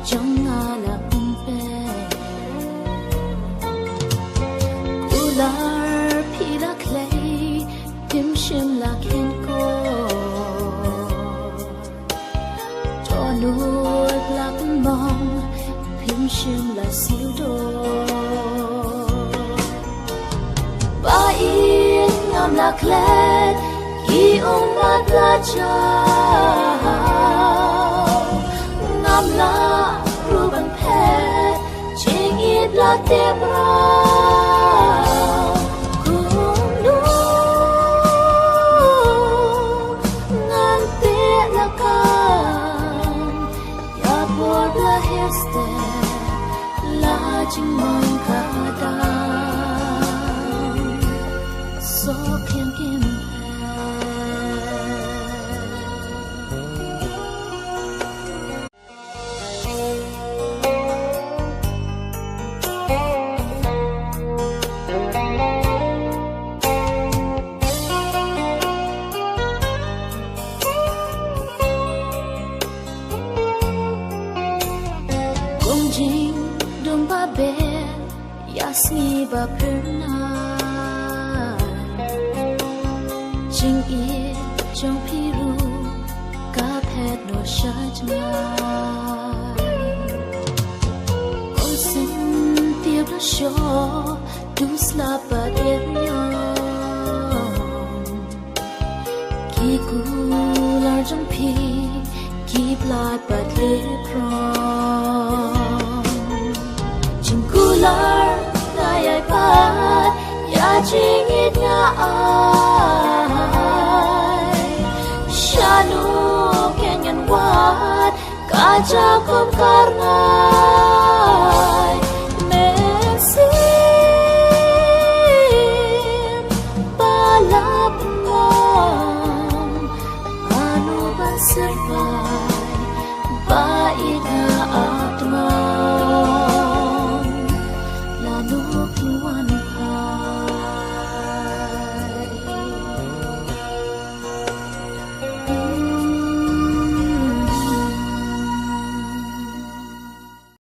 trong ngala umpe ular pila clay tim shim la ken ko to nuôi black mong tim shim la siêu do ba in ngam la clay i ong mat la cha ngam la ruban pe ching it la tebra kum lu ngan te la kan ya por la heste la ching mong ka da so can kim Yasni ba perna Jing ie trong piru Ka pet no shajma Con xin tiêu la sho Du slap ba derion Ki kular trong pi Ki blood ba lepron Jing kular Nayay pat ya chingit nga ay Shanu kenyan wat Kaja kom ka